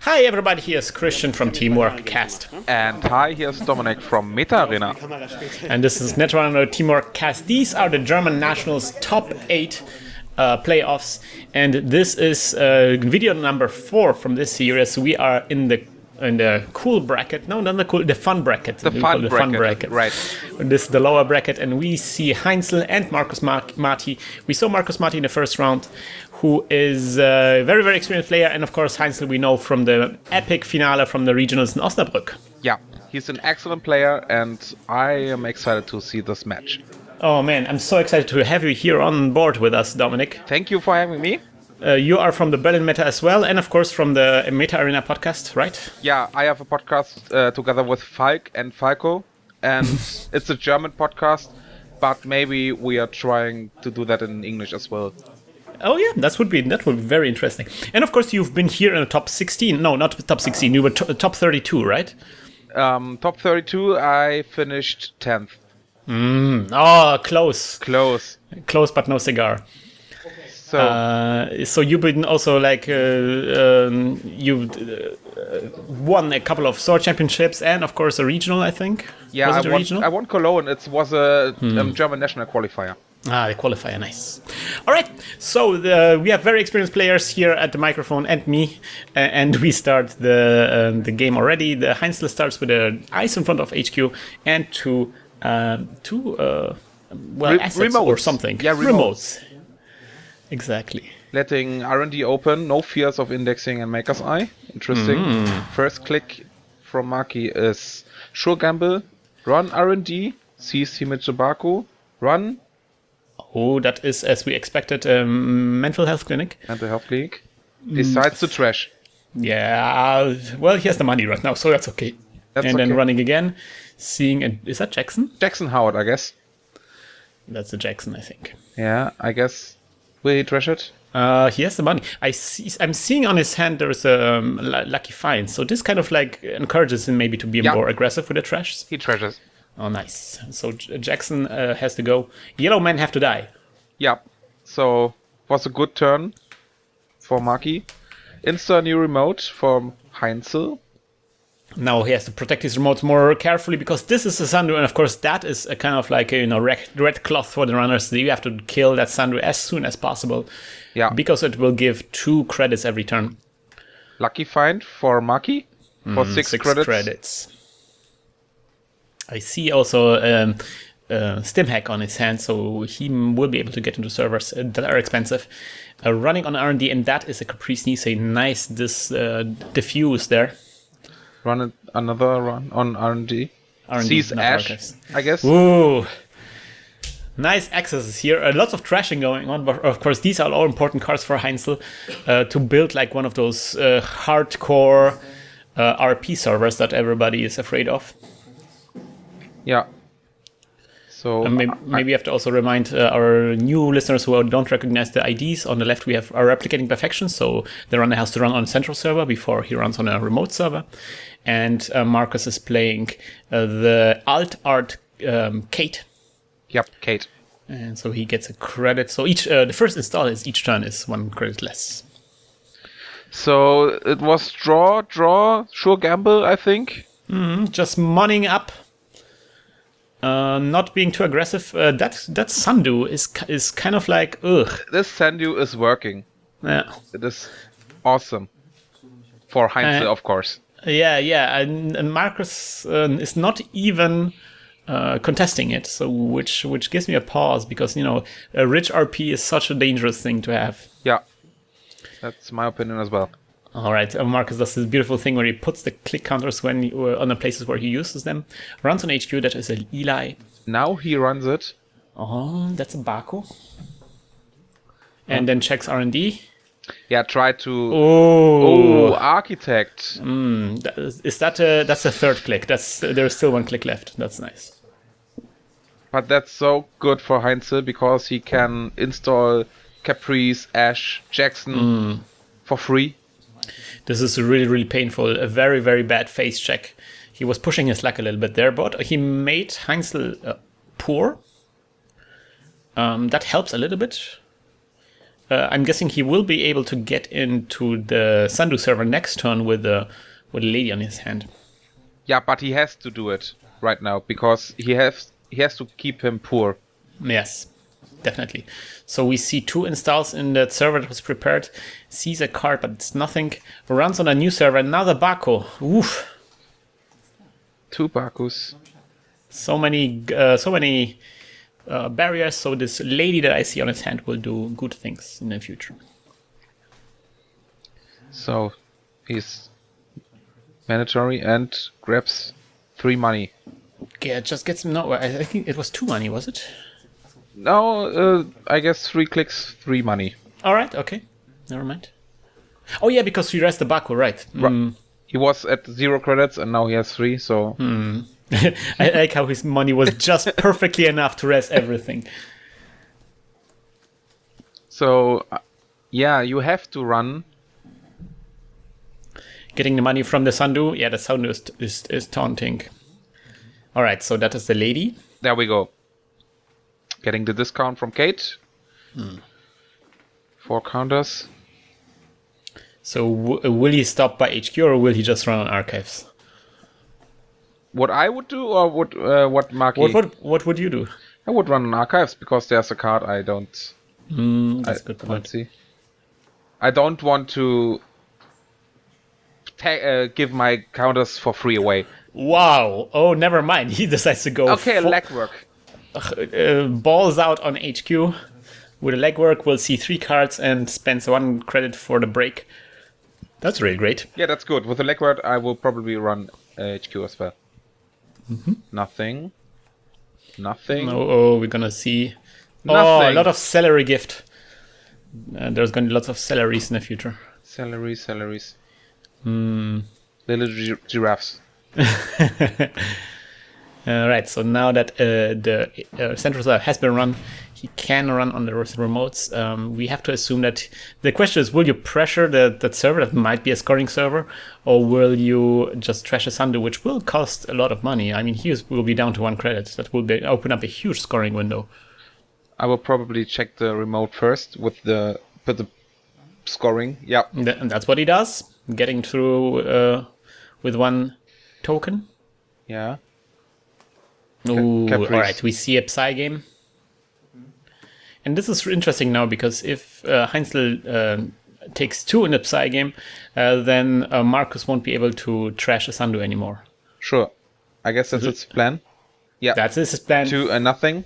Hi everybody, here's Krystian from TeamworkCast. And hi, here's Dominik from Netrunner. And this is Netrunner TeamworkCast. These are the German nationals top 8 playoffs. And this is video number 4 from this series. We are in the cool bracket. No, not the cool, the fun bracket. The fun bracket, right. This is the lower bracket, and we see Heinzel and Markus Maki. We saw Markus Maki in the first round, who is a very, very experienced player. And of course, Heinzel we know from the epic finale from the regionals in Osnabrück. Yeah, he's an excellent player, and I am excited to see this match. Oh man, I'm so excited to have you here on board with us, Dominik. Thank you for having me. You are from the Berlin Meta as well, and of course from the Meta Arena podcast, right? Yeah, I have a podcast together with Falk and Falco, and it's a German podcast, but maybe we are trying to do that in English as well. Oh yeah, that would be very interesting. And of course you've been here in the top 16. No, not top 16. You were top 32, right? Top 32, I finished 10th. Oh, close. Close, but no cigar. So you've been also like you've won a couple of sword championships and of course a regional, I think. Yeah, was it a regional? I won Cologne. It was a German national qualifier. Ah, the qualifier, nice. All right, so we have very experienced players here at the microphone and me, and we start the game already. The Heinzel starts with the ice in front of HQ and two assets remotes. or something. Yeah, remotes. Exactly. Letting R&D open, no fears of indexing and Maker's Eye. Interesting. First click from Maki is sure gamble, run R&D, sees Himichibaku, run. Oh, that is, as we expected, mental health clinic. Mental health clinic. Decides to trash. Yeah, well, he has the money right now, so that's okay. Then running again, seeing, is that Jackson? Jackson Howard, I guess. That's the Jackson, I think. Yeah, I guess. Will he trash it? He has the money. I'm seeing on his hand there's a lucky find. So this kind of like encourages him maybe to be more aggressive with the trash. He trashes. Oh, nice. So Jackson has to go. Yellow men have to die. Yeah. So was a good turn for Maki. Insta new remote from Heinzel. Now he has to protect his remotes more carefully because this is a Sandu, and of course that is a kind of like a red cloth for the runners. You have to kill that Sandu as soon as possible. Yeah. Because it will give 2 credits every turn. Lucky find for Maki for 6 credits. I see also Stim hack on his hand, so he will be able to get into servers that are expensive. Running on R&D, and that is a Caprice Nice, a nice diffuse there. Another run on R&D. Sees Ash, I guess. Ooh. Nice accesses here. Lots of trashing going on, but of course these are all important cards for Heinzel to build like one of those hardcore RP servers that everybody is afraid of. Yeah. So maybe we have to also remind our new listeners who don't recognize the IDs. On the left we have our replicating perfection, so the runner has to run on a central server before he runs on a remote server. And Markus is playing the alt art Kate. Yep, Kate. And so he gets a credit. So the first install is each turn is 1 credit less. So it was draw, sure gamble, I think. Just moneying up. Not being too aggressive. That Sandu is kind of like ugh. This Sandu is working. Yeah, it is awesome for Heinzel, of course. Yeah, and Markus is not even contesting it, so which gives me a pause because a rich RP is such a dangerous thing to have. Yeah, that's my opinion as well. All right, Markus does this beautiful thing where he puts the click counters on the places where he uses them. Runs on HQ, that is a Eli. Now he runs it. Oh, that's a Baku. And then checks R&D. Yeah, try to... Oh, Architect. That's a third click. There's still 1 click left. That's nice. But that's so good for Heinzel because he can install Caprice, Ash, Jackson for free. This is really, really painful. A very, very bad face check. He was pushing his luck a little bit there, but he made Heinzel poor. That helps a little bit. I'm guessing he will be able to get into the Sandu server next turn with a lady on his hand. Yeah, but he has to do it right now because he has to keep him poor. Yes, definitely. So we see 2 installs in that server that was prepared. Sees a card, but it's nothing. Runs on a new server, another Baku. Oof. 2 Bakus. So many barriers. So this lady that I see on his hand will do good things in the future. So he's mandatory and grabs 3 money. Okay, it just gets no. I think it was 2 money, was it? No, I guess 3 clicks, 3 money. All right. Okay. Never mind. Oh yeah, because he rests the Baku, right? He was at 0 credits and now he has 3. So I like how his money was just perfectly enough to rest everything. So yeah, you have to run. Getting the money from the Sandu. Yeah, the Sandu is taunting. All right, so that is the lady. There we go. Getting the discount from Kate. 4 counters. So will he stop by HQ or will he just run on archives? What I would do, or what Maki? What would you do? I would run on archives because there's a card I don't. That's a good point. Let's see. I don't want to give my counters for free away. Wow. Oh, never mind. He decides to go. Okay, legwork. Balls out on HQ. With a legwork, we'll see 3 cards and spends 1 credit for the break. That's really great. Yeah, that's good. With the legwork, I will probably run HQ as well. Nothing. Oh, we're gonna see. Nothing. Oh, a lot of salary gift. There's gonna be lots of salaries in the future. Salaries. Little giraffes. Right, so now that the central server has been run, he can run on the remotes. We have to assume that the question is, will you pressure that server that might be a scoring server, or will you just trash a Sandu, which will cost a lot of money? I mean, he will be down to 1 credit. That will open up a huge scoring window. I will probably check the remote first with the scoring. Yeah. And that's what he does, getting through with 1 token. Yeah. Ooh, all right, we see a Psy game. And this is interesting now, because if Heinzel takes 2 in the Psy game, then Markus won't be able to trash a Sandu anymore. Sure. I guess that's his plan. Yeah. That's his plan. 2 and nothing.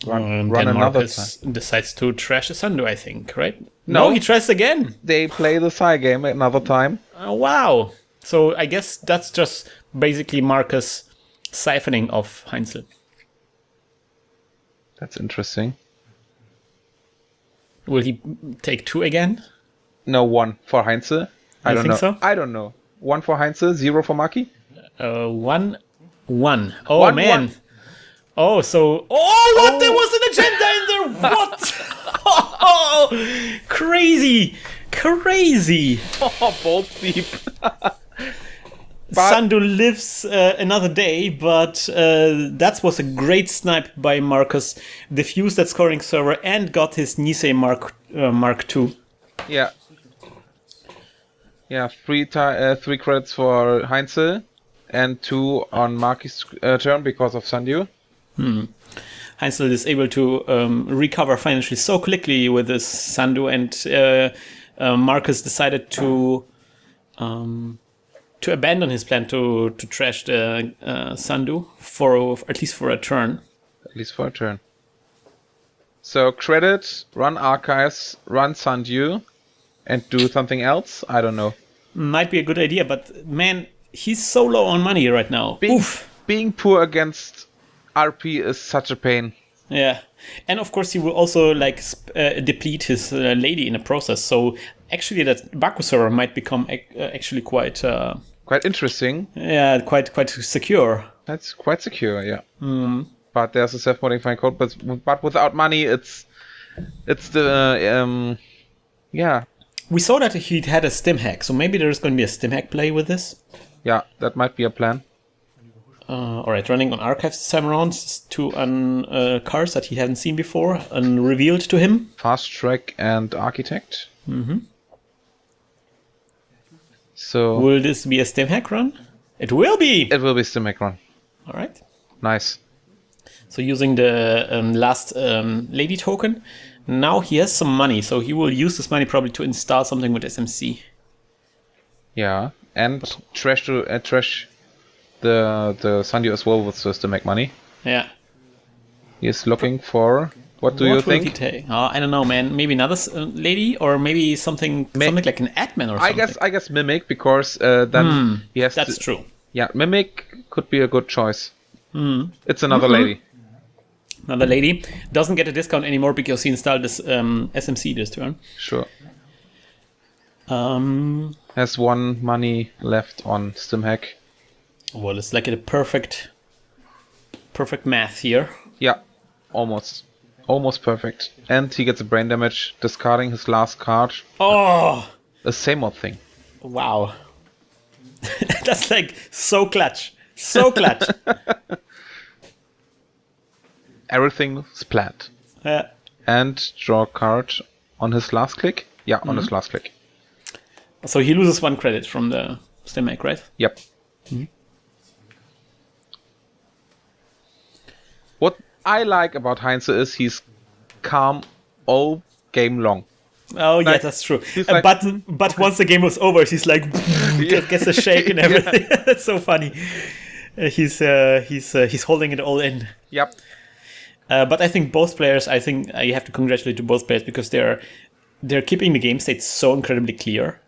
Run another Markus time. decides to trash a Sandu, I think, right? No, he trashed again. They play the Psy game another time. Wow. So I guess that's just basically Markus siphoning off Heinzel. That's interesting. Will he take 2 again? No, 1 for Heinzel. I don't know. So? I don't know. 1 for Heinzel, 0 for Maki. 1. Oh, 1, man. 1. Oh, so... Oh, what? Oh. There was an agenda in there! What? Oh, crazy! Oh, both deep. Sandu lives another day, but that was a great snipe by Markus. Diffused that scoring server and got his Nisei Mark II. Yeah. Yeah, 3 credits for Heinzel and 2 on Maki's turn because of Sandu. Heinzel is able to recover financially so quickly with this Sandu, and Markus decided to abandon his plan to trash the Sandu at least for a turn. So credit, run archives, run Sandu, and do something else? I don't know. Might be a good idea, but man, he's so low on money right now. Being poor against RP is such a pain. Yeah, and of course he will also deplete his lady in the process. So actually, that Baku server might become actually quite interesting. Yeah, quite secure. That's quite secure, yeah. But there's a self-modifying code, but without money, it's the yeah. We saw that he had a stim hack, so maybe there's going to be a stim hack play with this. Yeah, that might be a plan. All right, running on archives this time around. Two cards that he hadn't seen before, unrevealed to him. Fast Track and Architect. Mm-hmm. So will this be a stem hack run? It will be. It will be stem hack run. All right. Nice. So using the last lady token, now he has some money. So he will use this money probably to install something with SMC. Yeah, and trash the Sandio as well with the stem hack money. Yeah. He's looking for. What do you think? He take? I don't know, man. Maybe another lady, or maybe something like an admin or something. I guess Mimic, because then he has. That's true. Yeah, Mimic could be a good choice. It's another Mm-hmm. lady. Another lady doesn't get a discount anymore because he installed this SMC this turn. Sure. Has 1 money left on stem hack. Well, it's like a perfect math here. Yeah, almost perfect. And he gets a brain damage, discarding his last card. Oh, The same old thing. Wow. That's like so clutch. So clutch. Everything's planned. And draw a card on his last click. Yeah, on his last click. So he loses 1 credit from the stem hack, right? Yep. What I like about Heinzel is he's calm all game long. Oh, yeah, that's true. Like, but once the game was over, he's like, gets a shake and everything. That's so funny. He's holding it all in. Yep. But I think both players, you have to congratulate to both players because they're keeping the game state so incredibly clear.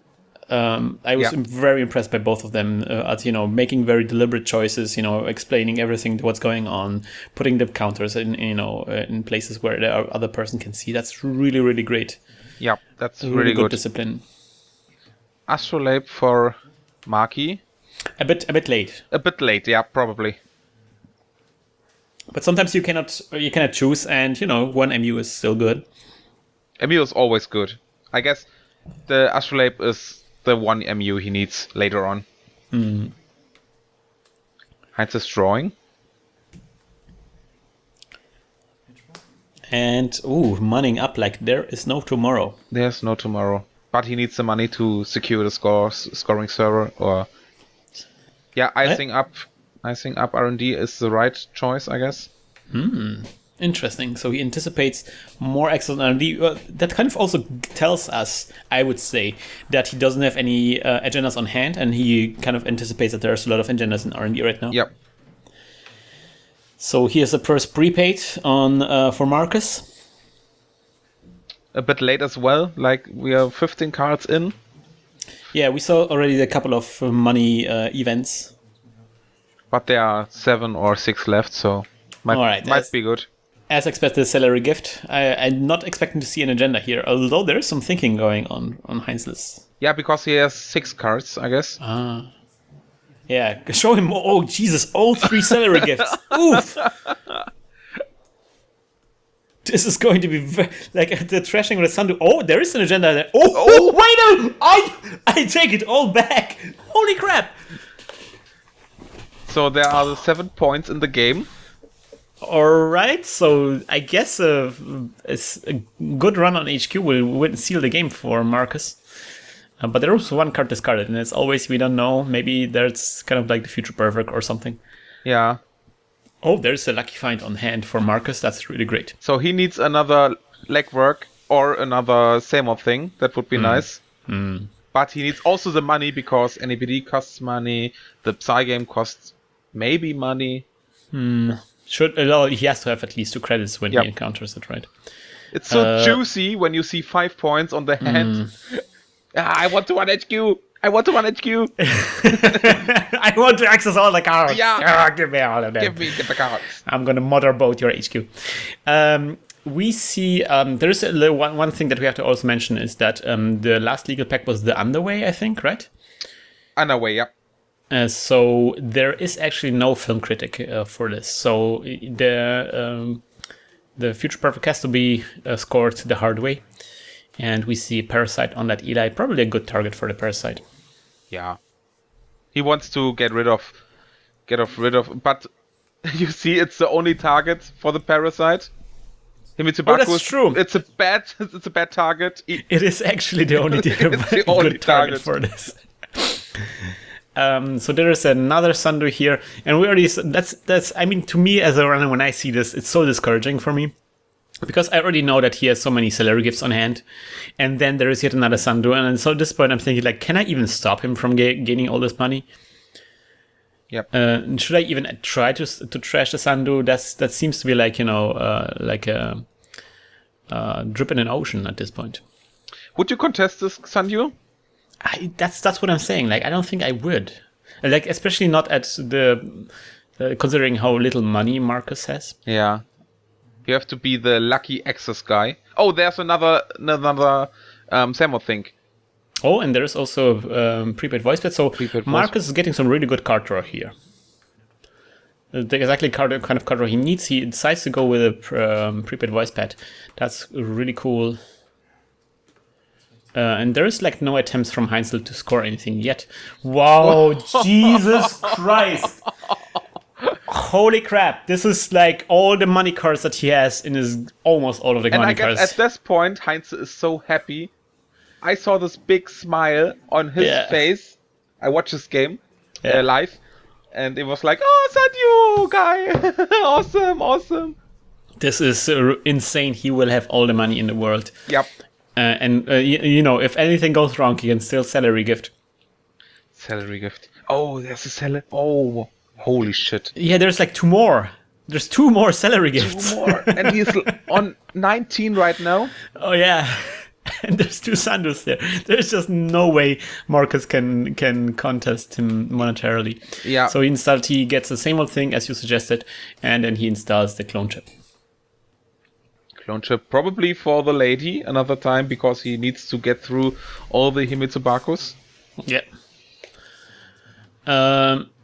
I was very impressed by both of them at making very deliberate choices, explaining everything what's going on, putting the counters in places where the other person can see. That's really, really great. Yeah, that's really good discipline. Astrolabe for Maki. A bit late. A bit late, yeah, probably. But sometimes you cannot choose, and 1 MU is still good. MU is always good. I guess the Astrolabe is the 1 MU he needs later on. Heinz is drawing. And moneying up like there is no tomorrow. There's no tomorrow. But he needs the money to secure the scoring server, or icing up R&D is the right choice, I guess. Interesting. So he anticipates more excellent R&D. That kind of also tells us, I would say, that he doesn't have any agendas on hand, and he kind of anticipates that there's a lot of agendas in R&D right now. Yep. So here's the first prepaid on for Markus. A bit late as well. Like, we are 15 cards in. Yeah, we saw already a couple of money events. But there are 7 or 6 left, so might be good. As expected, salary gift. I'm not expecting to see an agenda here, although there is some thinking going on Heinzel's. Yeah, because he has 6 cards, I guess. Yeah, show him. Oh, Jesus, all 3 salary gifts. Oof. This is going to be like the trashing with the Sandu. Oh, there is an agenda there. Oh, wait, no! I take it all back. Holy crap. So there are the 7 points in the game. Alright, so I guess a good run on HQ will seal the game for Markus. But there was 1 card discarded, and as always, we don't know. Maybe there's kind of like the future perfect or something. Yeah. Oh, there's a lucky find on hand for Markus. That's really great. So he needs another legwork or another same old thing. That would be nice. But he needs also the money, because NABD costs money. The Psy game costs maybe money. He has to have at least 2 credits when he encounters it, right? It's so juicy when you see 5 points on the hand. I want to 1 HQ. I want to 1 HQ. I want to access all the cards. Yeah. Give me all of them. Get the cards. I'm going to motorboat your HQ. We see there is one thing that we have to also mention is that the last legal pack was the Underway, I think, right? Underway, yeah. So there is actually no film critic for this. So the future perfect has to be scored the hard way. And we see Parasite on that Eli, probably a good target for the Parasite. Yeah. He wants to get rid of rid of. But you see, it's the only target for the parasite. Himitsubaku, that's true. It's a bad target. It is actually the only the only good target for this. So there is another Sandu here, and we already that's. I mean, to me as a runner, when I see this, it's so discouraging for me. Because I already know that he has so many salary gifts on hand, and then there is yet another Sandu, and so at this point I'm thinking, like, can I even stop him from gaining all this money? Yep. Should I even try to trash the Sandu? That seems to be like, like a drip in an ocean at this point. Would you contest this Sandu? That's what I'm saying. Like, I don't think I would. Like, especially not at the considering how little money Markus has. Yeah. You have to be the lucky access guy. Oh, there's another Samo thing. Oh, and there's also prepaid voice pad. So Markus is getting some really good card draw here. The exactly kind of card draw he needs. He decides to go with a prepaid voice pad. That's really cool. And there is like no attempts from Heinzel to score anything yet. Wow, Jesus Christ. Holy crap, this is like all the money cards that he has in his almost all of the money cards. At this point, Heinzel is so happy. I saw this big smile on his face. I watched this game live, and it was like, oh, Sandu guy, awesome. This is insane. He will have all the money in the world. Yep. And if anything goes wrong, he can still salary gift. Salary gift. Oh, there's a salary. Oh. Holy shit. Yeah, there's like 2 more. There's 2 more salary gifts. 2 more. And he's on 19 right now. Oh, yeah. And there's 2 Sandus there. There's just no way Markus can contest him monetarily. Yeah. So he gets the same old thing as you suggested, and then he installs the clone chip. Clone chip probably for the lady another time, because he needs to get through all the Himitsubakus. Yeah.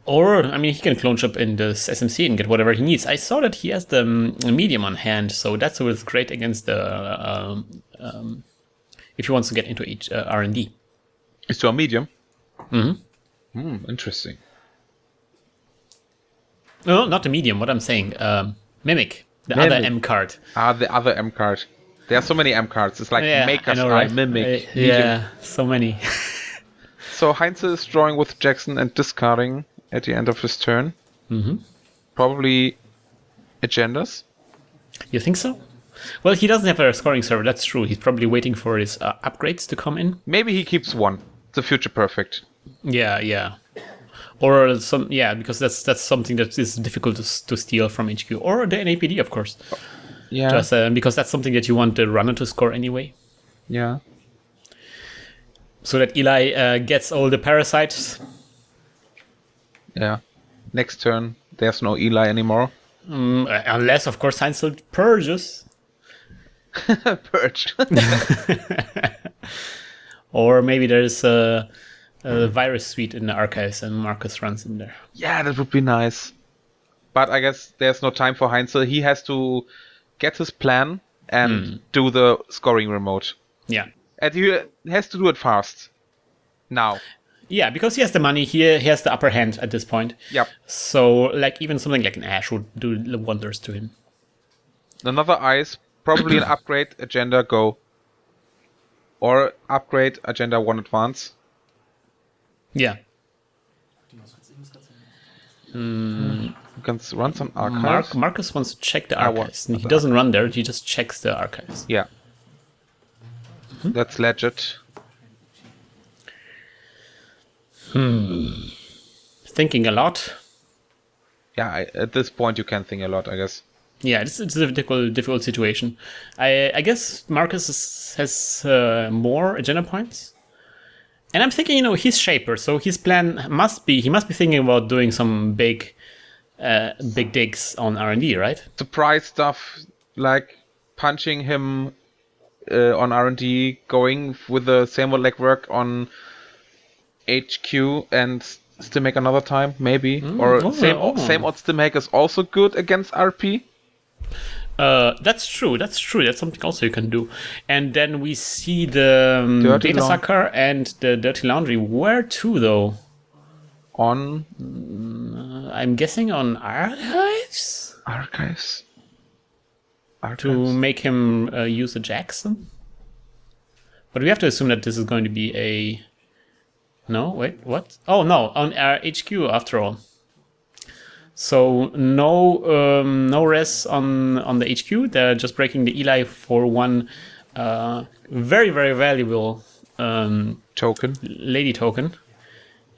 Or, I mean, he can clone chip in this SMC and get whatever he needs. I saw that he has the medium on hand, so that's what's great against the if he wants to get into each R&D. Is to a medium? Mm-hmm. Interesting. No, not the medium. What I'm saying, Mimic, the other M card. The other M card. There are so many M cards. It's like Maker's Eye, right? Mimic. Yeah, so many. So Heinzel is drawing with Jackson and discarding at the end of his turn. Mm-hmm. Probably agendas. You think so? Well, he doesn't have a scoring server, that's true. He's probably waiting for his upgrades to come in. Maybe he keeps 1. The future perfect. Yeah. Or because that's something that is difficult to steal from HQ. Or the NAPD, of course. Yeah. Just because that's something that you want the runner to score anyway. Yeah. So that Eli gets all the parasites. Yeah. Next turn, there's no Eli anymore. Unless, of course, Heinzel purges. Purge. Or maybe there's a virus suite in the archives and Markus runs in there. Yeah, that would be nice. But I guess there's no time for Heinzel. He has to get his plan and do the scoring remote. Yeah. And he has to do it fast. Now. Yeah, because he has the money, he has the upper hand at this point. Yep. So, like, even something like an Ash would do wonders to him. Another Ice, probably an upgrade, agenda, go. Or upgrade, agenda, 1 advance. Yeah. You can run some archives. Markus wants to check the archives. He doesn't run there, he just checks the archives. Yeah. That's legit. Thinking a lot. Yeah, at this point you can think a lot, I guess. Yeah, it's a difficult situation. I guess Markus has more agenda points. And I'm thinking, he's Shaper, so his plan he must be thinking about doing some big digs on R&D, right? Surprise stuff, like punching him on R&D, going with the same legwork on HQ and Stimake another time, maybe. Same odd Stimake is also good against RP. That's true. That's something also you can do. And then we see the Data Sucker and the Dirty Laundry. Where to, though? On... I'm guessing on archives Archives. to make him use a Jackson. But we have to assume that this is going to be a... No, wait, what? Oh, no, on our HQ after all. So no res on the HQ. They're just breaking the Eli for one very, very valuable token. lady token.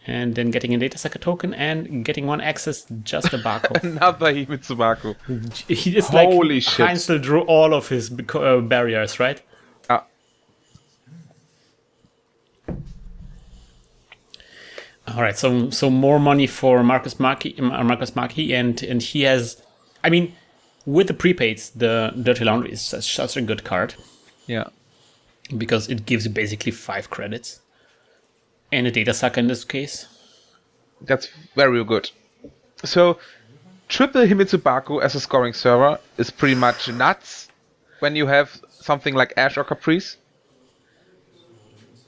And then getting a data sucker token and getting one access just a Barco. Another Himitsubaku. It's Holy like shit. Heinzel drew all of his barriers, right? Ah. All right, so more money for Markus Maki, and he has, I mean, with the prepaids, the Dirty Laundry is such a good card. Yeah. Because it gives you basically 5 credits. And a data sucker in this case. That's very good. So, triple Himitsubaku as a scoring server is pretty much nuts when you have something like Ash or Caprice.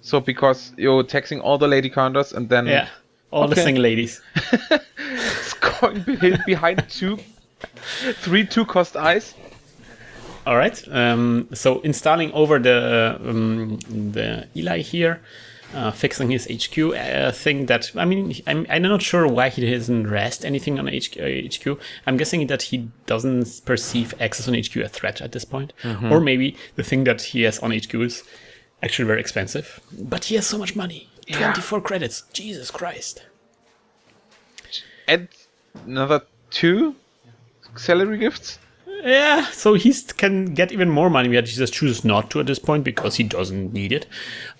So, because you're taxing all the lady counters and then... Yeah, all the single ladies. Scoring behind 3 2-cost eyes. All right, so installing over the Eli here. Fixing his HQ thing that, I mean, I'm not sure why he doesn't rest anything on HQ. I'm guessing that he doesn't perceive access on HQ a threat at this point. Or maybe the thing that he has on HQ is actually very expensive. But he has so much money. 24 credits. Jesus Christ. And another 2 salary gifts? Yeah, so he can get even more money, but he just chooses not to at this point because he doesn't need it.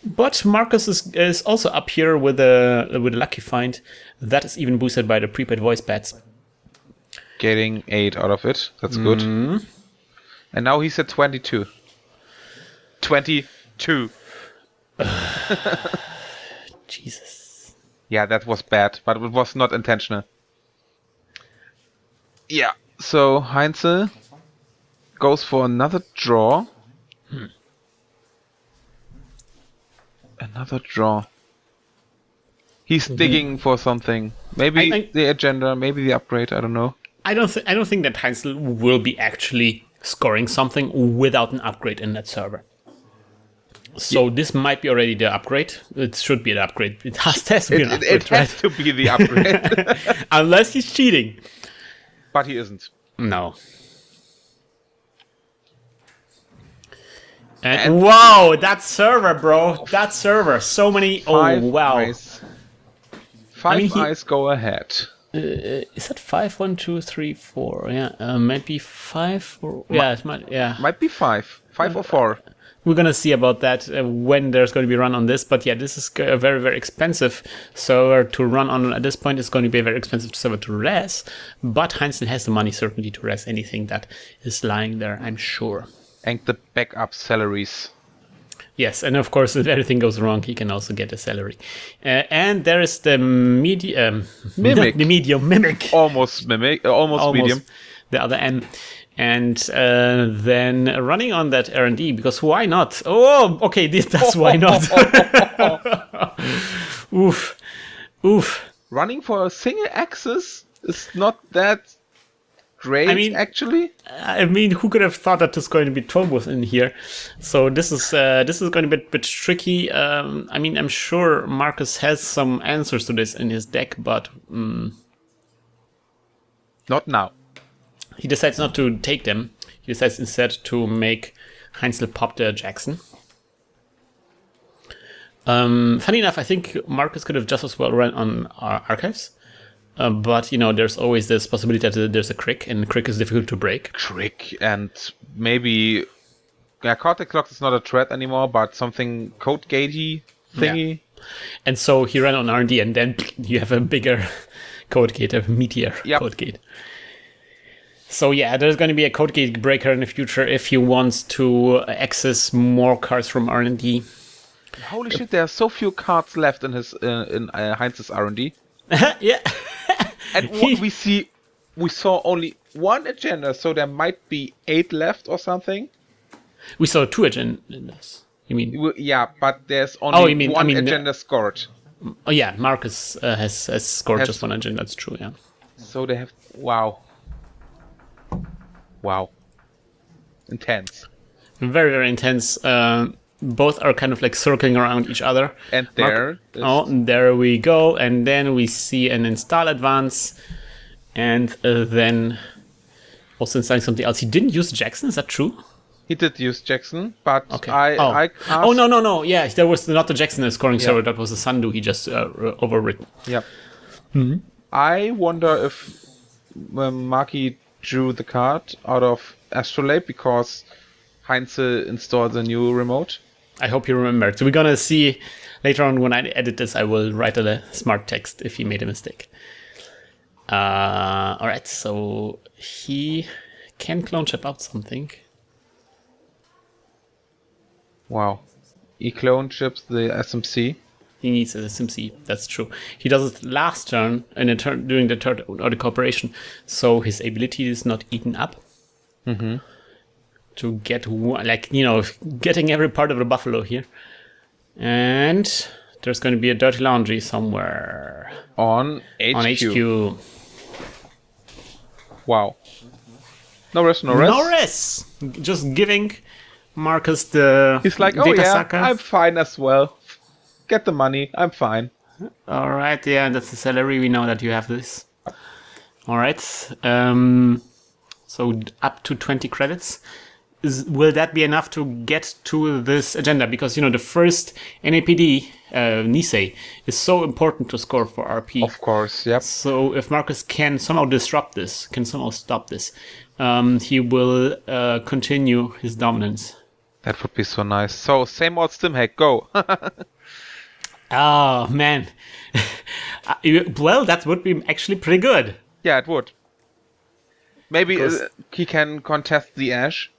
But Markus is also up here with a lucky find that is even boosted by the prepaid voice pads. Getting 8 out of it. That's good. And now he's at 22. 22. Jesus. Yeah, that was bad, but it was not intentional. Yeah, so Heinzel goes for another draw. Another draw. He's digging for something. Maybe the agenda, maybe the upgrade, I don't know. I don't think that Heinzel will be actually scoring something without an upgrade in that server. So this might be already the upgrade. It should be the upgrade. It has to be an upgrade, it has to be the upgrade. Unless he's cheating. But he isn't. No. And wow, that server, bro. That server. So many. 5 oh, wow. Eyes. 5 eyes go ahead. Is that 5? 1, 2, 3, 4. Yeah. Maybe 5 or it might. Yeah. Might be 5. 5 or 4. We're gonna see about that when there's going to be run on this. But yeah, this is a very, very expensive server to run on at this point. It's going to be a very expensive server to res. But Heinzel has the money certainly to res anything that is lying there, I'm sure. And the backup salaries. Yes, and of course, if everything goes wrong, he can also get a salary. And there is the mimic. The medium mimic. Almost medium. The other M. And then running on that R&D, because why not? Oh, okay, that's why not. Oof. Running for a single axis is not that great, actually. I mean, who could have thought that there's going to be turbos in here? So this is going to be a bit tricky. I mean, I'm sure Markus has some answers to this in his deck, but not now. He decides not to take them. He decides instead to make Heinzel pop the Jackson. Funny enough, I think Markus could have just as well run on archives. But, you know, there's always this possibility that there's a crick, and crick is difficult to break. Crick, and maybe... Yeah, Cortex Clock is not a threat anymore, but something code gatey thingy. Yeah. And so he ran on R&D, and then you have a bigger code gate, a meteor code gate. So yeah, there's going to be a code gate breaker in the future if he wants to access more cards from R&D. Holy shit, there are so few cards left in his Heinz's R&D. Yeah. And we saw only one agenda, so there might be 8 left or something. We saw 2 agendas. You mean? Yeah, but there's only one agenda scored. Oh yeah, Markus has scored just one agenda. That's true. Yeah. So they have... Wow. Wow. Intense. Very, very intense. Both are kind of like circling around each other. And there... there we go. And then we see an install advance. And then also installing something else. He didn't use Jackson, is that true? He did use Jackson, but Okay. I asked... Oh, no. Yeah, there was not the Jackson scoring server. That was the Sandu he just overwritten. Yep. I wonder if Maki drew the card out of Astrolabe because Heinzel installed the new remote. I hope you remembered. So we're gonna see later on when I edit this, I will write a smart text if he made a mistake. Alright, so he can clone chip out something. Wow. He clone chips the SMC. He needs a SMC, that's true. He does it last turn, in a turn during the third or the cooperation, so his ability is not eaten up. To get getting every part of the buffalo here. And there's going to be a dirty laundry somewhere On HQ. on HQ. Wow. No rest. Just giving Markus the He's like, oh data yeah, sucker. I'm fine as well. Get the money, I'm fine. All right, yeah, that's the salary. We know that you have this. All right. So up to 20 credits. Will that be enough to get to this agenda? Because, the first NAPD, Nisei, is so important to score for RP. Of course, yep. So if Markus can somehow disrupt this, can somehow stop this, he will continue his dominance. That would be so nice. So, same old Stimhack, go. Oh, man. Well, that would be actually pretty good. Yeah, it would. Maybe Because- he can contest the Ash.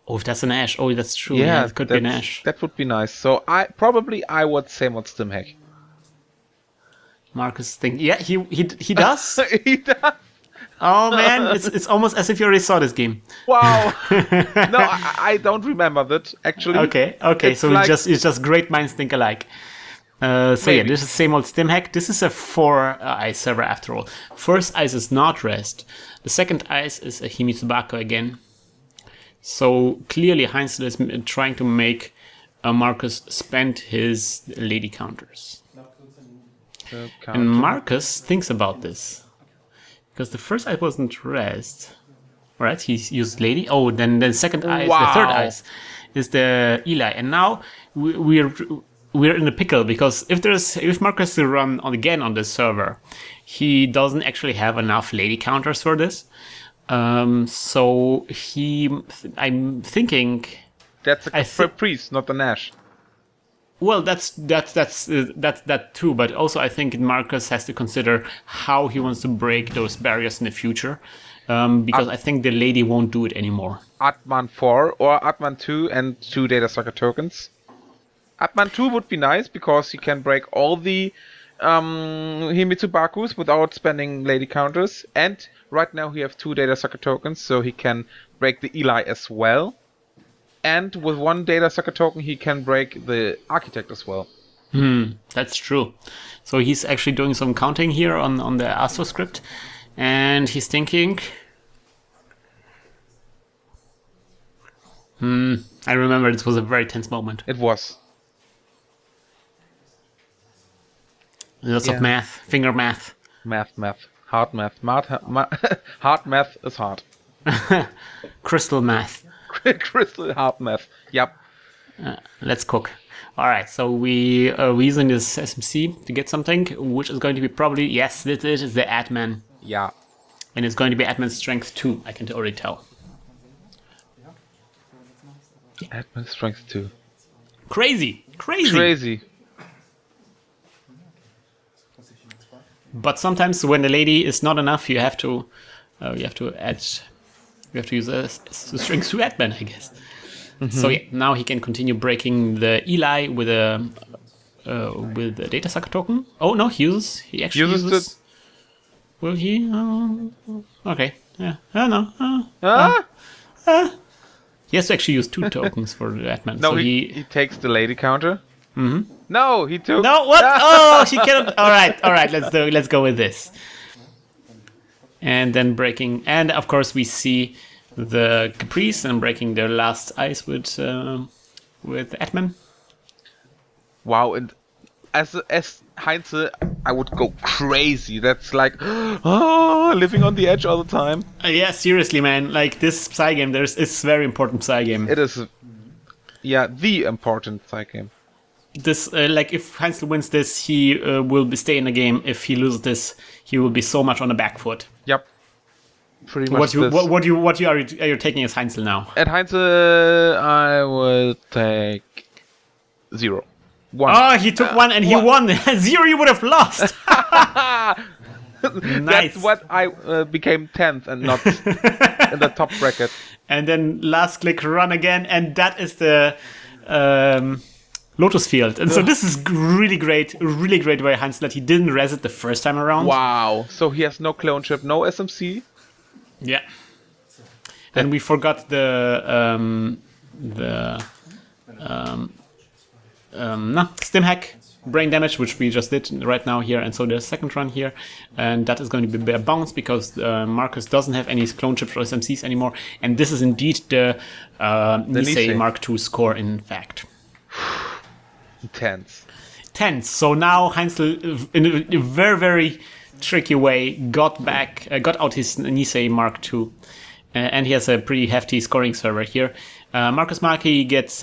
Oh, if that's an Ash. Oh, that's true. Yeah, it could be an Ash. That would be nice. So I would same old Stimhack. Markus think. Yeah, he does. He does. Oh man, it's almost as if you already saw this game. Wow. No, I don't remember that actually. Okay. It's So like- it's just great minds think alike. So yeah, this is the same old Stimhack. This is a 4 ice server after all. First ice is not rest. The second ice is a Himitsubako again. So clearly Heinzel is trying to make Markus spend his lady counters. And Markus thinks about this. Because the first ice wasn't rest. Alright, he used lady. Oh, then the second ice, the third ice, is the Eli. And now we're in a pickle because if Markus to run again on this server, he doesn't actually have enough lady counters for this. So I'm thinking That's a priest, not an Ash. Well, that's that too. But also, I think Markus has to consider how he wants to break those barriers in the future, because I think the lady won't do it anymore. Atman 4 or Atman 2 and 2 data sucker tokens. Atman 2 would be nice because he can break all the Himitsubakus without spending lady counters. And right now he have 2 data sucker tokens, so he can break the Eli as well. And with 1 data sucker token, he can break the architect as well. That's true. So he's actually doing some counting here on the Astro script, and he's thinking. I remember it was a very tense moment. It was. Lots of math, finger math. Math. Hard math. Hard math is hard. Crystal math. Crystal hard math. Yep. Let's cook. All right, so we're using this SMC to get something, which is going to be probably, yes, this is the Atman. Yeah. And it's going to be Atman Strength 2, I can already tell. Atman Strength 2. Crazy. But sometimes when the lady is not enough, you have to use a Strength 2 Atman, I guess. So yeah, now he can continue breaking the Eli with a data sucker token. Oh no, he actually uses. Will he? Okay. Yeah. No. He has to actually use 2 tokens for the Atman. No, so he takes the lady counter. No, he took. No, what? Oh, she cannot. All right. Let's go with this. And then breaking, and of course we see the Caprice and breaking their last ice with Edman. Wow, and as Heinzel, I would go crazy. That's like living on the edge all the time. Yeah, seriously, man. Like this Psy game, it's very important Psy game. It is, yeah, the important side game. This like if Heinzel wins this, he will stay in the game. If he loses this, he will be so much on the back foot. Yep. Pretty much. What are you taking as Heinzel now? At Heinzel, I will take 0. 1. Oh, he took 1 and he won. 0, you would have lost. Nice. That's what I became 10th and not in the top bracket. And then last click, run again, and that is the Lotus Field. And so this is really great by Heinzel that he didn't res it the first time around. Wow. So he has no clone chip, no SMC. Yeah. And we forgot the stim hack, brain damage, which we just did right now here. And so the second run here, and that is going to be bare bounce because Markus doesn't have any clone chips or SMCs anymore. And this is indeed the Nisei Mark II score, in fact. Tense. So now Heinzel, in a very, very tricky way, got out his Nisei Mark II. And he has a pretty hefty scoring server here. Markus Maki gets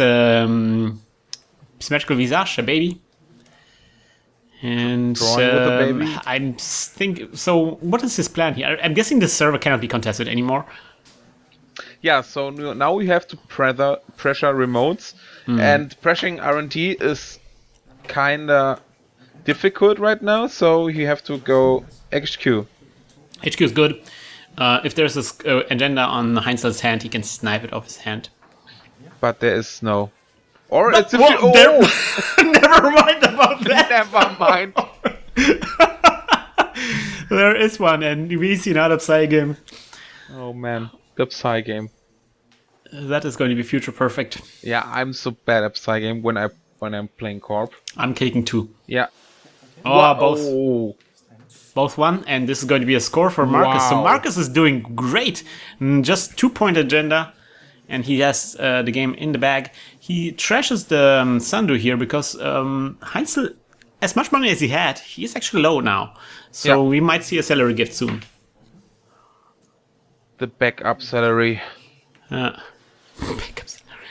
Symmetrical Visage, a baby. And I'm thinking. So, what is his plan here? I'm guessing this server cannot be contested anymore. Yeah. So now we have to pressure remotes, and pressuring R&D is kinda difficult right now. So you have to go HQ. HQ is good. If there's this agenda on Heinzel's hand, he can snipe it off his hand. But there is no. Or but, it's if you. Never mind about that. Never mind. There is one, and we see another Psy game. Oh man, the Psy game. That is going to be future perfect. Yeah, I'm so bad at Psy game when I'm playing Corp. I'm taking 2. Yeah. Oh, both 1, and this is going to be a score for Markus. Wow. So Markus is doing great. Just 2-point agenda, and he has the game in the bag. He trashes the Sandu here because Heinzel, as much money as he had, he is actually low now. So we might see a salary gift soon. The backup salary. Backup salary.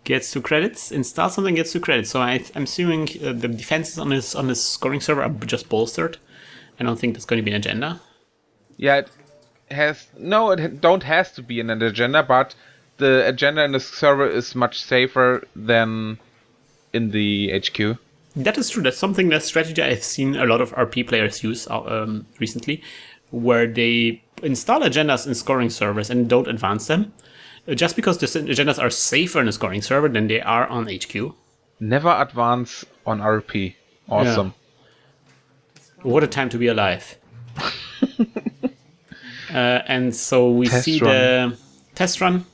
Gets 2 credits, installs something, gets 2 credits. So I'm assuming the defenses on his scoring server are just bolstered. I don't think that's going to be an agenda. Yeah, it don't has to be an agenda, but the agenda in the server is much safer than in the HQ. That is true. That's strategy I've seen a lot of RP players use recently, where they install agendas in scoring servers and don't advance them, just because the agendas are safer in a scoring server than they are on HQ. Never advance on RP. Awesome. Yeah. What a time to be alive. And so we see the test run.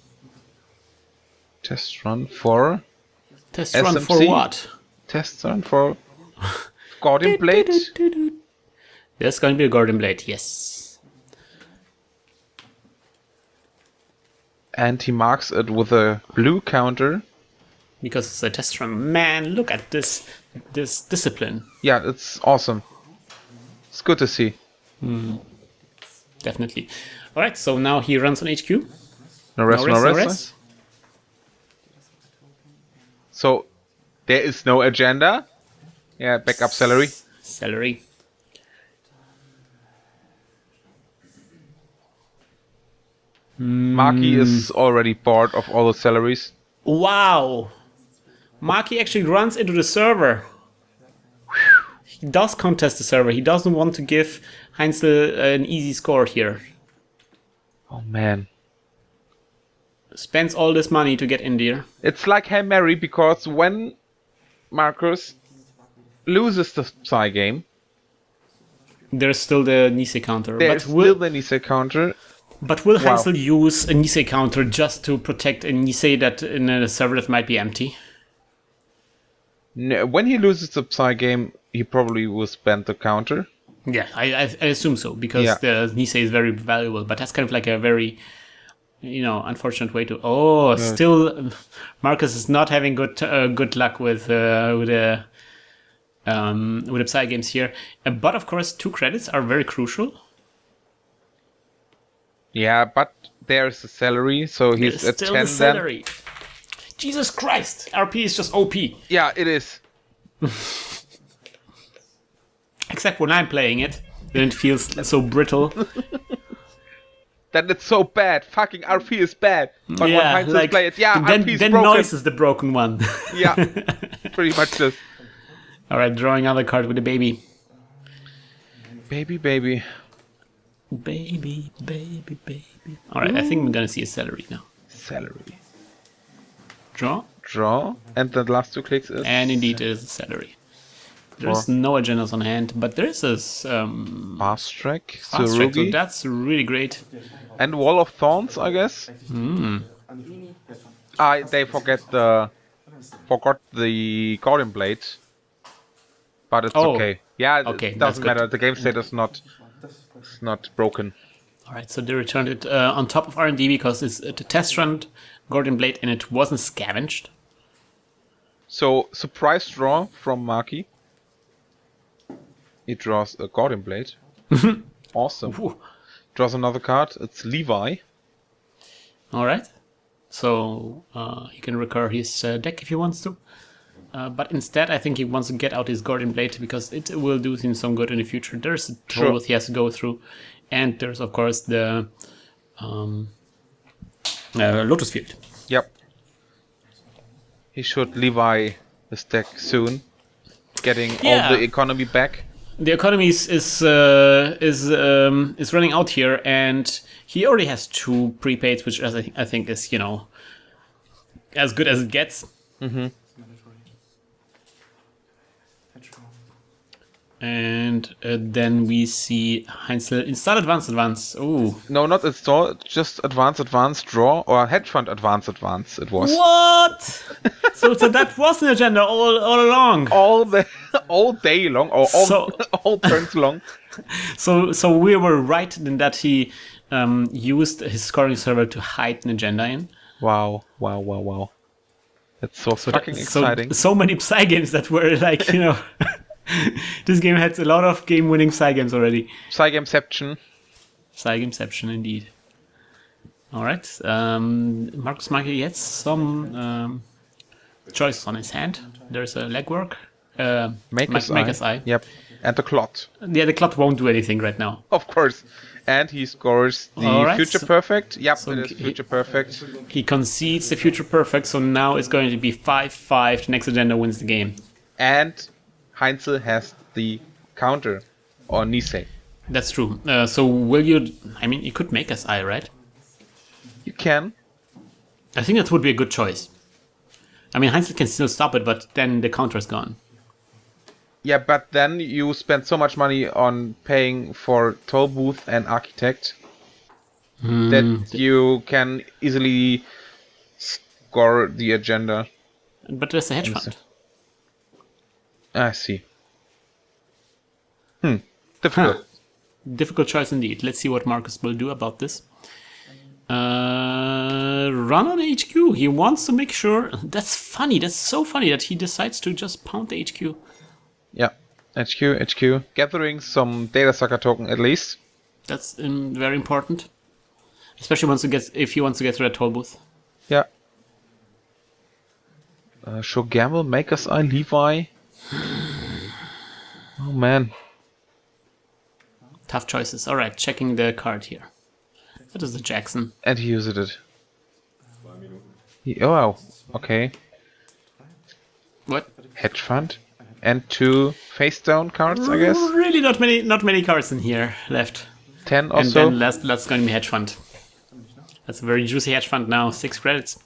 Test run for? Test SMC? run for what? Test run for Guardian Blade? There's going to be a Guardian Blade, yes. And he marks it with a blue counter. Because it's a test run. Man, look at this discipline. Yeah, it's awesome. It's good to see. Definitely. Alright, so now he runs on HQ. No rest. So, there is no agenda. Yeah, backup salary. Maki is already bored of all the salaries. Wow! Maki actually runs into the server. He does contest the server. He doesn't want to give Heinzel an easy score here. Oh man. Spends all this money to get in there. It's like Hail Mary because when Markus loses the Psy game, there's still the Nisei counter. There's still the Nisei counter. But will Heinzel use a Nisei counter just to protect a Nisei that in a server that might be empty? No, when he loses the Psy game, he probably will spend the counter. Yeah, I assume so, because the Nisei is very valuable, but that's kind of like a very, unfortunate way to. Oh, still, Markus is not having good luck with the Psy games here. But of course, 2 credits are very crucial. Yeah, but there's a salary, so he's There's at still 10 the salary. Jesus Christ, RP is just OP. Yeah, it is. Except when I'm playing it, then it feels so brittle. Then it's so bad. Fucking RP is bad. But when Heinzel play it, RP is then broken. noise is the broken one. Yeah, pretty much this. All right, drawing another card with a baby. Baby, baby. Baby, baby, baby. All right, I think I'm gonna see a salary now. Salary. Draw. And the last 2 clicks is... And indeed, it is a salary. There's no agendas on hand, but there is this fast track, so that's really great. And Wall of Thorns, I guess. They forgot the Guardian Blade, but it's okay. Yeah, okay, it doesn't matter. The game state is not broken. All right, so they returned it on top of R&D because it's a test run Guardian Blade and it wasn't scavenged. So surprise draw from Maki. He draws a Guardian Blade. Awesome. Ooh. Draws another card. It's Levi. Alright. So he can recur his deck if he wants to. But instead, I think he wants to get out his Guardian Blade because it will do him some good in the future. There's a toll he has to go through. And there's, of course, the Lotus Field. Yep. He should Levi his deck soon. Getting all the economy back. The economy is running out here, and he already has 2 prepaids, which I think is as good as it gets. Mm-hmm. And then we see Heinzel install advance. Ooh. No, not install, just advance, draw, or hedge fund advance. It was. What? so that was an agenda all along. All day long, or all turns long. So we were right in that he used his scoring server to hide an agenda in. Wow. That's so fucking exciting. So many Psy games that were like, this game had a lot of game-winning Psy games already. Psygameception. Psygameception, indeed. All right. Markus Maki gets some choices on his hand. There's a legwork. Maker's Eye. Yep. And the Clot. Yeah, the Clot won't do anything right now. Of course. And he scores the Future Perfect. Yep, so it is Future Perfect. He concedes the Future Perfect, so now it's going to be 5-5. The next agenda wins the game. And Heinzel has the counter on Nisei. That's true. So will you... I mean, you could make us Eye, right? You can. I think that would be a good choice. I mean, Heinzel can still stop it, but then the counter is gone. Yeah, but then you spend so much money on paying for Toll Booth and Architect that you can easily score the agenda. But there's a hedge fund. I see. Difficult. Difficult choice indeed. Let's see what Markus will do about this. Run on HQ. He wants to make sure. That's funny. That's so funny that he decides to just pound the HQ. Yeah. HQ. Gathering some data sucker token at least. That's very important. Especially if he wants to get through that toll booth. Yeah. Show Gamble, Maker's Eye, Levi. Oh man. Tough choices. Alright, checking the card here. That is the Jackson. And he used it. Oh, okay. What? Hedge fund. And 2 face down cards, I guess. Really not many cards in here left. 10 or and so. And then that's going to be hedge fund. That's a very juicy hedge fund now. 6 credits.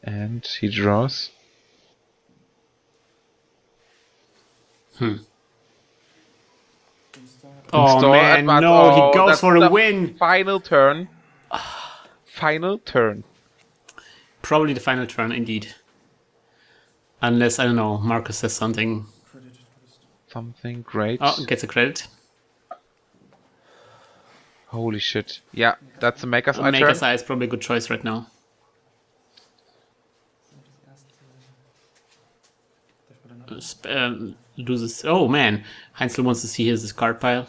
And he draws. Oh man, no, he goes for a win. Final turn. Final turn. Probably the final turn, indeed. Unless, I don't know, Markus says something. something great. Oh, gets a credit. Holy shit. Yeah, that's a Maker's Eye turn. Maker's Eye is probably a good choice right now. Loses. Oh man, Heinzel wants to see his card pile.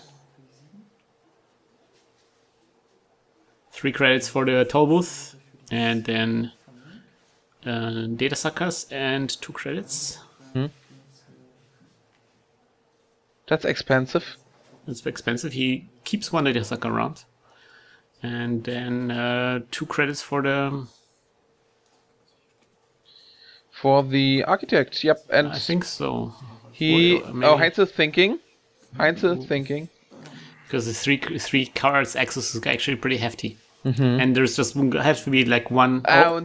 3 credits for the toll booth, and then data suckers and 2 credits. That's expensive. It's expensive. He keeps 1 data sucker around, and then 2 credits for the architect. Yep, and I think so. Heinzel's thinking. Because the three cards access is actually pretty hefty. And there's just has to be like one.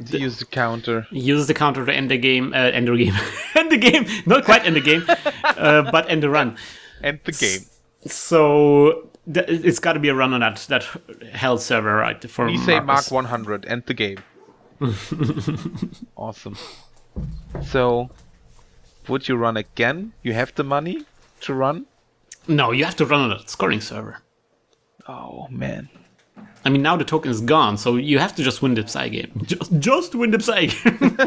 Use the counter. Use the counter to end the game. End the game. End the game. Not quite end the game, but end the run. End the game. So it's got to be a run on that hell server, right? For You say Mark 100. End the game. Awesome. So, would you run again? You have the money to run? No, you have to run on a scoring server. Oh man. I mean, now the token is gone, so you have to just win the Psy game. Just win the Psy game.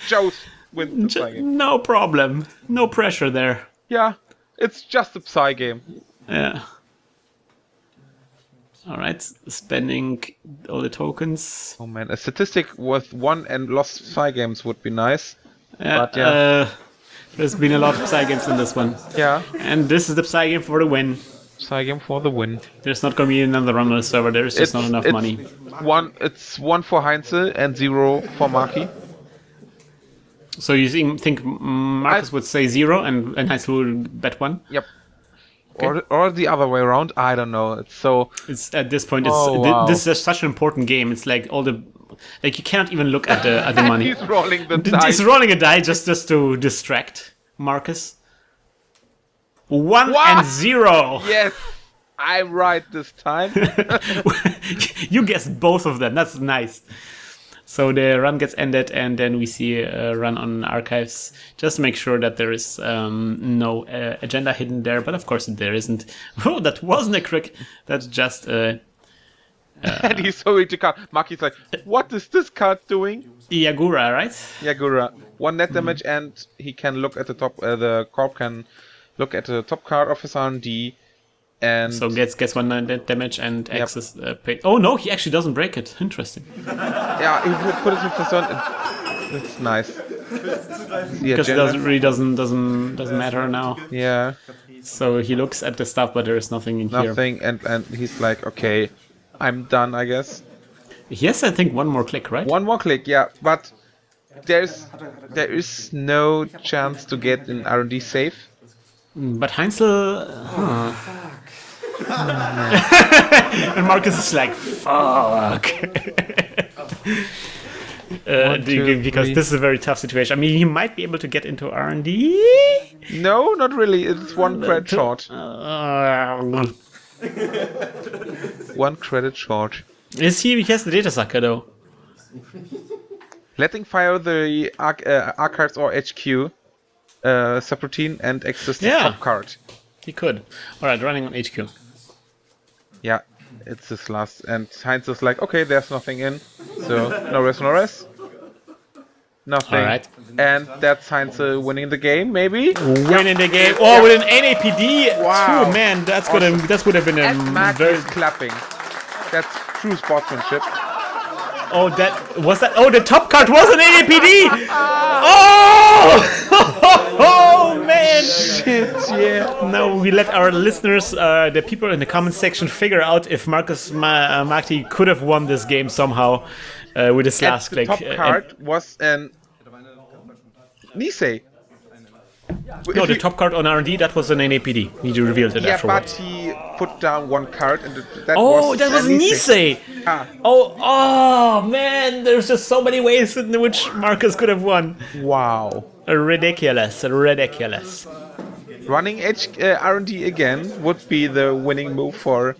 Just win the Psy game. No problem. No pressure there. Yeah, it's just a Psy game. Yeah. Alright, spending all the tokens. Oh man, a statistic with won and lost Psy games would be nice. Yeah, but yeah. There's been a lot of Psy games in this one. Yeah. And this is the Psy game for the win. Psy game for the win. There's not going to be another run on the server. There's just not enough money. It's 1 for Heinzel and 0 for Maki. So you think Markus would say 0 and Heinzel will bet 1? Yep. Okay. Or the other way around. I don't know. It's at this point. wow. This is such an important game. It's like you cannot even look at the money. He's rolling the dice. He's rolling a die just to distract Markus. 1 and 0. Yes, I'm right this time. You guessed both of them. That's nice. So the run gets ended, and then we see a run on archives. Just make sure that there is no agenda hidden there. But of course there isn't. Oh, that wasn't a crick. That's just and he's so into card. Maki's like, what is this card doing? Yagura, right? Yagura. 1 net damage, and he can look at the top. The corp can look at the top card of his R&D. And so gets 1 net damage and access paid. Oh no, he actually doesn't break it. Interesting. Yeah, he would put it in concern. It's nice. Because it doesn't matter now. Yeah. So he looks at the stuff, but there is nothing in here. Nothing, and he's like, okay, I'm done, I guess. He has, I think, 1 more click, right? 1 more click, yeah, but there is no chance to get an R&D safe. But Heinzel... and Markus is like, fuck. Because this is a very tough situation. I mean, he might be able to get into R&D. No, not really. It's 1 credit short. 1 credit short. He has the data sucker though. Letting fire the archives or HQ subroutine and access the top card. He could. Alright, running on HQ. Yeah, it's his last. And Heinz is like, okay, there's nothing in. So, no res. Nothing. Alright. And that's Heinz winning the game, maybe? Winning the game. Oh, with an NAPD! Wow. Too, man, that would have been and very... is clapping. That's true sportsmanship. Oh, the top card was an NAPD! Oh, man! Shit, yeah. Now we let our listeners, the people in the comment section, figure out if Markus Maki could have won this game somehow with his last click. The top card was an Nisei. No, the top card on R&D, that was an NAPD. He revealed it afterwards. Yeah, but he put down 1 card and that was Nisei! Ah. Oh, man, there's just so many ways in which Markus could have won. Wow. Ridiculous. Running R&D again would be the winning move for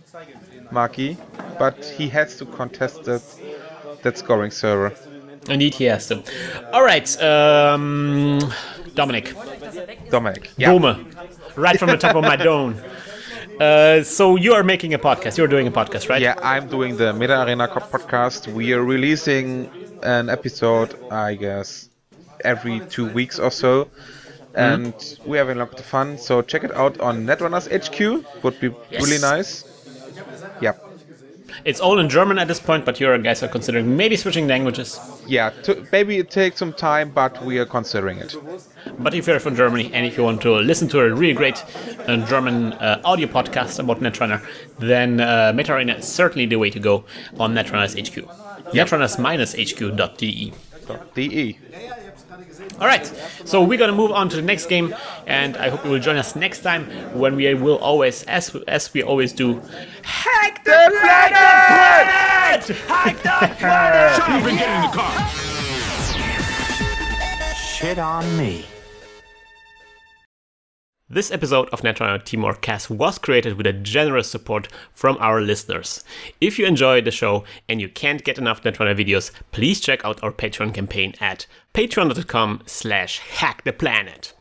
Maki, but he has to contest that scoring server. Indeed, he has to. Alright, Dominic. Yeah. Dome. right from the top of my dome. So you are making a podcast. You're doing a podcast, right? Yeah, I'm doing the Meta Arena podcast. We are releasing an episode, I guess, every 2 weeks or so. And we're having a lot of fun. So check it out on Netrunners HQ. Would be really nice. Yep. It's all in German at this point, but you guys are considering maybe switching languages. Yeah, maybe it takes some time, but we are considering it. But if you're from Germany and if you want to listen to a really great German audio podcast about Netrunner, then Meta Arena is certainly the way to go on Netrunners HQ. Yep. Netrunners-HQ.de. .de. All right, so we're going to move on to the next game, and I hope you will join us next time when we will always, as we always do, hack the planet! Hack the planet! Shut up and get in the car! Shit on me. This episode of Netrunner TeamworkCast was created with a generous support from our listeners. If you enjoy the show and you can't get enough Netrunner videos, please check out our Patreon campaign at patreon.com/hacktheplanet.